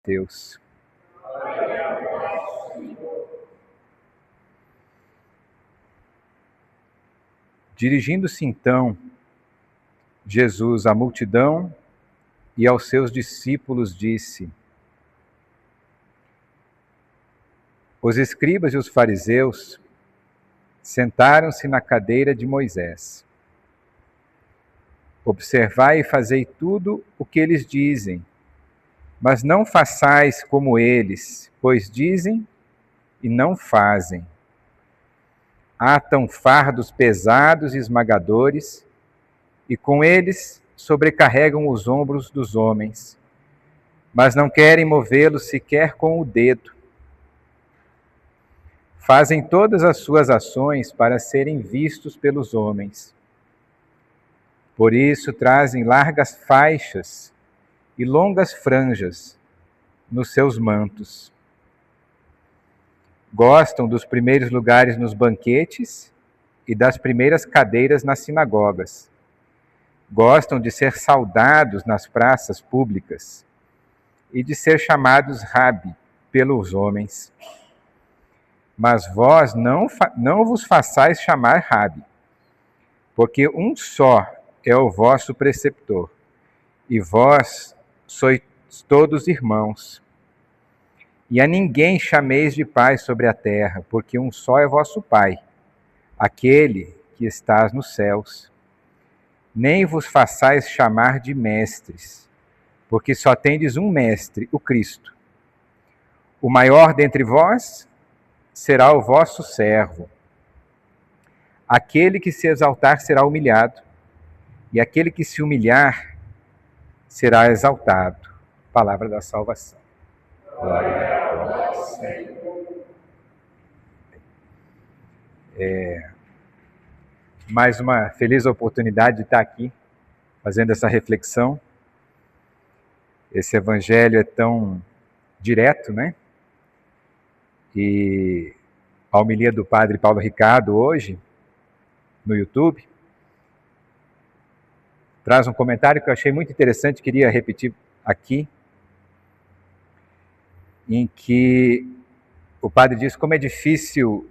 Deus. Dirigindo-se então Jesus à multidão e aos seus discípulos disse: Os escribas e os fariseus sentaram-se na cadeira de Moisés. Observai e fazei tudo o que eles dizem, mas não façais como eles, pois dizem e não fazem. Atam fardos pesados e esmagadores, e com eles sobrecarregam os ombros dos homens, mas não querem movê-los sequer com o dedo. Fazem todas as suas ações para serem vistos pelos homens. Por isso trazem largas faixas e longas franjas nos seus mantos. Gostam dos primeiros lugares nos banquetes e das primeiras cadeiras nas sinagogas. Gostam de ser saudados nas praças públicas e de ser chamados Rabi pelos homens. Mas vós não vos façais chamar Rabi, porque um só é o vosso preceptor, e vós sois todos irmãos. E a ninguém chameis de pai sobre a terra, porque um só é vosso Pai, aquele que estás nos céus. Nem vos façais chamar de mestres, porque só tendes um mestre, o Cristo. O maior dentre vós será o vosso servo. Aquele que se exaltar será humilhado, e aquele que se humilhar será exaltado. Palavra da salvação. Glória a Deus. Mais uma feliz oportunidade de estar aqui, fazendo essa reflexão. Esse evangelho é tão direto, né? E a homilia do padre Paulo Ricardo hoje, no YouTube, traz um comentário que eu achei muito interessante, queria repetir aqui, em que o padre diz como é difícil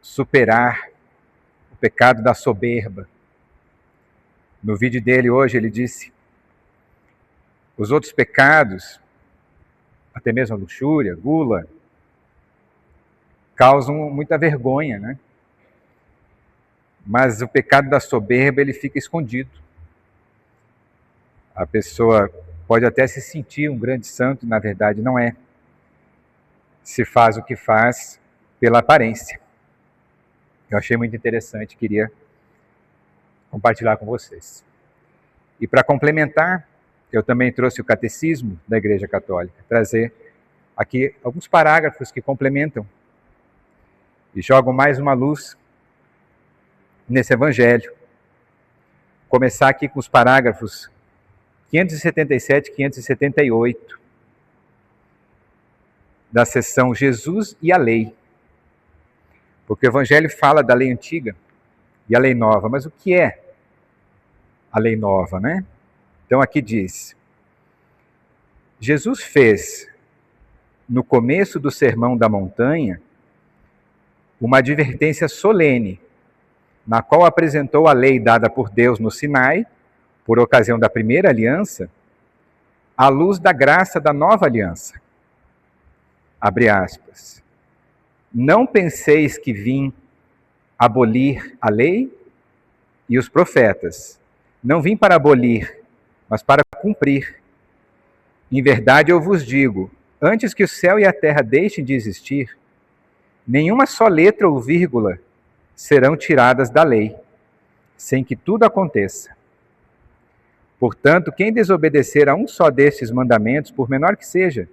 superar o pecado da soberba. No vídeo dele hoje ele disse: os outros pecados, até mesmo a luxúria, gula, causam muita vergonha, né? Mas o pecado da soberba, ele fica escondido. A pessoa pode até se sentir um grande santo, na verdade não é. Se faz o que faz pela aparência. Eu achei muito interessante, queria compartilhar com vocês. E para complementar, eu também trouxe o Catecismo da Igreja Católica, trazer aqui alguns parágrafos que complementam e jogam mais uma luz nesse Evangelho. Começar aqui com os parágrafos 577 e 578, da seção Jesus e a Lei. Porque o Evangelho fala da lei antiga e a lei nova, mas o que é a lei nova, né? Então aqui diz: Jesus fez, no começo do Sermão da Montanha, uma advertência solene, na qual apresentou a lei dada por Deus no Sinai, por ocasião da primeira aliança, à luz da graça da nova aliança. Abre aspas. Não penseis que vim abolir a lei e os profetas. Não vim para abolir, mas para cumprir. Em verdade eu vos digo, antes que o céu e a terra deixem de existir, nenhuma só letra ou vírgula serão tiradas da lei, sem que tudo aconteça. Portanto, quem desobedecer a um só destes mandamentos, por menor que seja,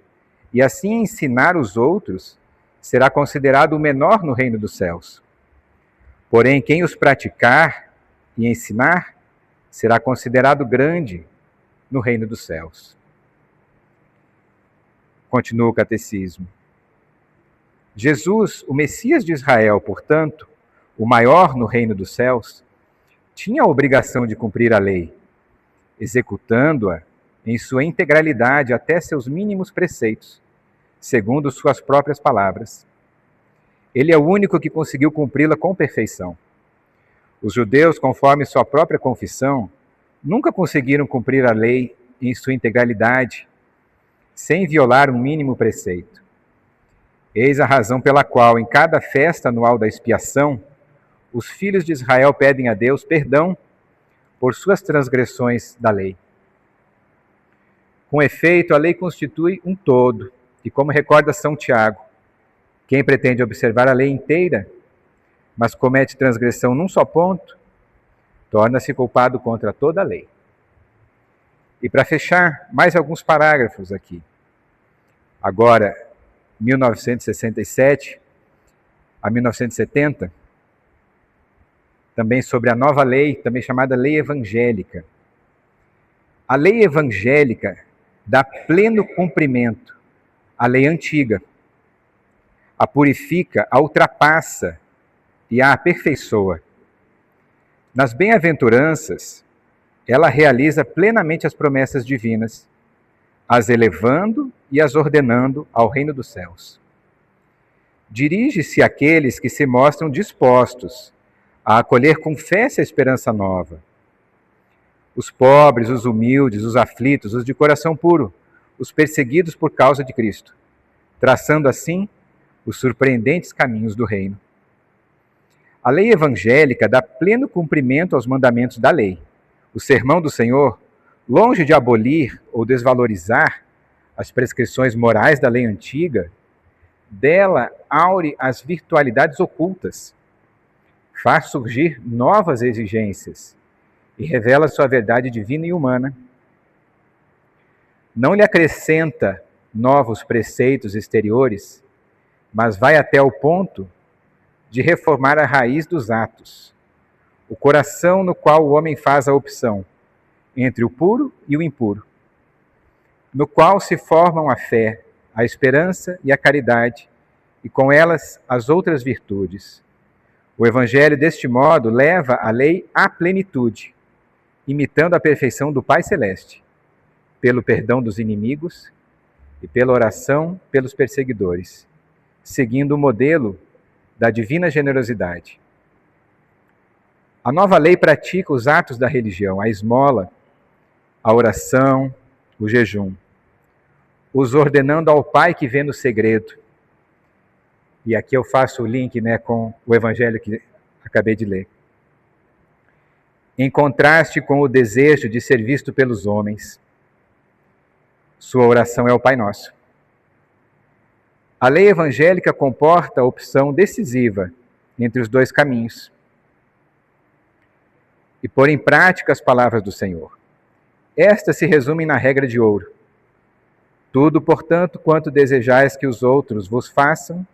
e assim ensinar os outros, será considerado o menor no reino dos céus. Porém, quem os praticar e ensinar, será considerado grande no reino dos céus. Continua o Catecismo. Jesus, o Messias de Israel, portanto, o maior no reino dos céus, tinha a obrigação de cumprir a lei, executando-a em sua integralidade até seus mínimos preceitos, segundo suas próprias palavras. Ele é o único que conseguiu cumpri-la com perfeição. Os judeus, conforme sua própria confissão, nunca conseguiram cumprir a lei em sua integralidade, sem violar um mínimo preceito. Eis a razão pela qual, em cada festa anual da expiação, os filhos de Israel pedem a Deus perdão por suas transgressões da lei. Com efeito, a lei constitui um todo, e como recorda São Tiago, quem pretende observar a lei inteira, mas comete transgressão num só ponto, torna-se culpado contra toda a lei. E para fechar, mais alguns parágrafos aqui. Agora, 1967 a 1970, também sobre a nova lei, também chamada lei evangélica. A lei evangélica dá pleno cumprimento à lei antiga, a purifica, a ultrapassa e a aperfeiçoa. Nas bem-aventuranças, ela realiza plenamente as promessas divinas, as elevando e as ordenando ao reino dos céus. Dirige-se àqueles que se mostram dispostos a acolher com fé essa esperança nova. Os pobres, os humildes, os aflitos, os de coração puro, os perseguidos por causa de Cristo, traçando assim os surpreendentes caminhos do reino. A lei evangélica dá pleno cumprimento aos mandamentos da lei. O sermão do Senhor, longe de abolir ou desvalorizar as prescrições morais da lei antiga, dela aure as virtualidades ocultas, faz surgir novas exigências e revela sua verdade divina e humana. Não lhe acrescenta novos preceitos exteriores, mas vai até o ponto de reformar a raiz dos atos, o coração no qual o homem faz a opção entre o puro e o impuro, no qual se formam a fé, a esperança e a caridade, e com elas as outras virtudes. O Evangelho, deste modo, leva a lei à plenitude, imitando a perfeição do Pai Celeste, pelo perdão dos inimigos e pela oração pelos perseguidores, seguindo o modelo da divina generosidade. A nova lei pratica os atos da religião, a esmola, a oração, o jejum, os ordenando ao Pai que vê no segredo. E aqui eu faço o link, com o Evangelho que acabei de ler. Em contraste com o desejo de ser visto pelos homens, sua oração é o Pai Nosso. A lei evangélica comporta a opção decisiva entre os dois caminhos e pôr em prática as palavras do Senhor. Estas se resumem na regra de ouro. Tudo, portanto, quanto desejais que os outros vos façam,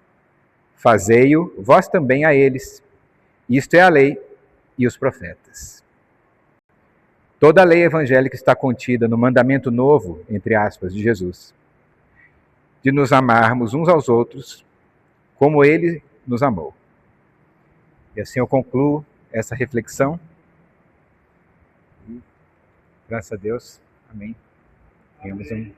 fazei-o vós também a eles. Isto é a lei e os profetas. Toda a lei evangélica está contida no mandamento novo, entre aspas, de Jesus, de nos amarmos uns aos outros como Ele nos amou. E assim eu concluo essa reflexão. Graças a Deus. Amém. Tenhamos um